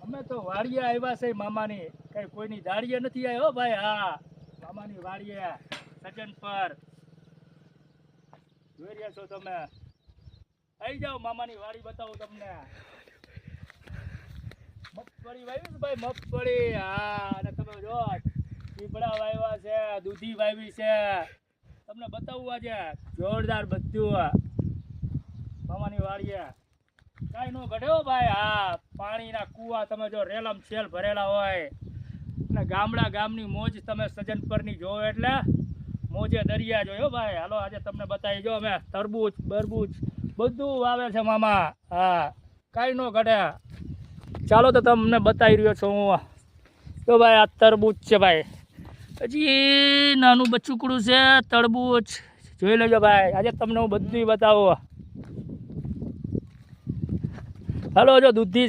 અમે તો વાડીએ આવ્યા છે મામાની, કઈ કોઈની દાડીએ નથી આવ્યો ભાઈ. હા, મામાની વાડીએ સજન પર જોઈ રહ્યા છો તમે. આવી જાઓ, મામાની વાડી બતાવું તમને. મગફળી વાવી છે ભાઈ, મગફળી. હા, અને તમે જો પીપળા વાવ્યા છે, દૂધી વાવી છે. તમને બતાવું આજે જોરદાર બધું મામાની વાડીએ. કાંઈ નો ઘટ્યો ભાઈ. હા, પાણીના કુવા તમે જો રેલમ છેલ ભરેલા હોય અને ગામની મોજ તમે સજન પરની જોવો એટલે મોજે દરિયા જોયો ભાઈ. હાલો આજે તમને બતાવી જો અમે તરબૂચ બરબૂચ બધું વાવે છે મામા. હા, કાંઈ નો ઘટે. ચાલો તો તમને બતાવી રહ્યો છું હું. તો ભાઈ આ તરબૂચ છે ભાઈ, હજી નાનું બચ્ચુકડું છે તરબૂચ. જોઈ લેજો ભાઈ, આજે તમને હું બધું બતાવું. હાલો જો દૂધી